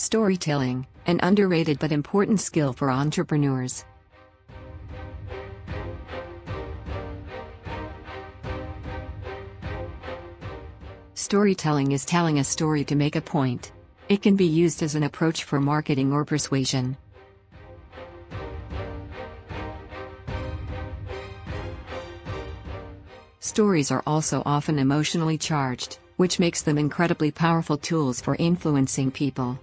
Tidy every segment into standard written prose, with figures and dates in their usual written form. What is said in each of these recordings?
Storytelling, an underrated but important skill for entrepreneurs. Storytelling is telling a story to make a point. It can be used as an approach for marketing or persuasion. Stories are also often emotionally charged, which makes them incredibly powerful tools for influencing people.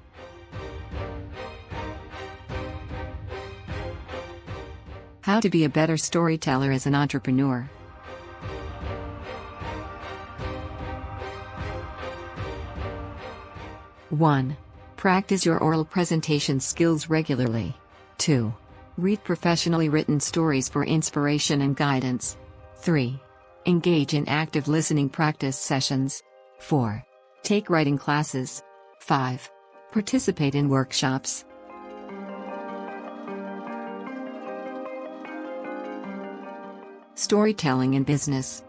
How to be a better storyteller as an entrepreneur. One. Practice your oral presentation skills regularly. 2. Read professionally written stories for inspiration and guidance. 3. Engage in active listening practice sessions. 4. Take writing classes. 5. Participate in workshops. Storytelling in business.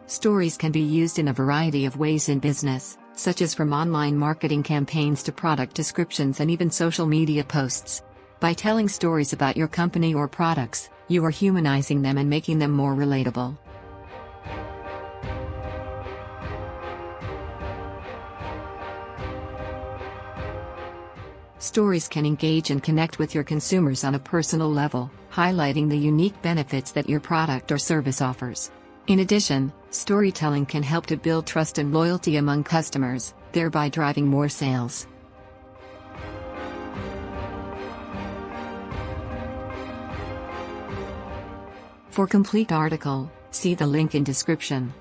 Stories can be used in a variety of ways in business, such as from online marketing campaigns to product descriptions and even social media posts. By telling stories about your company or products, you are humanizing them and making them more relatable. Stories can engage and connect with your consumers on a personal level, highlighting the unique benefits that your product or service offers. In addition, storytelling can help to build trust and loyalty among customers, thereby driving more sales. For complete article, see the link in description.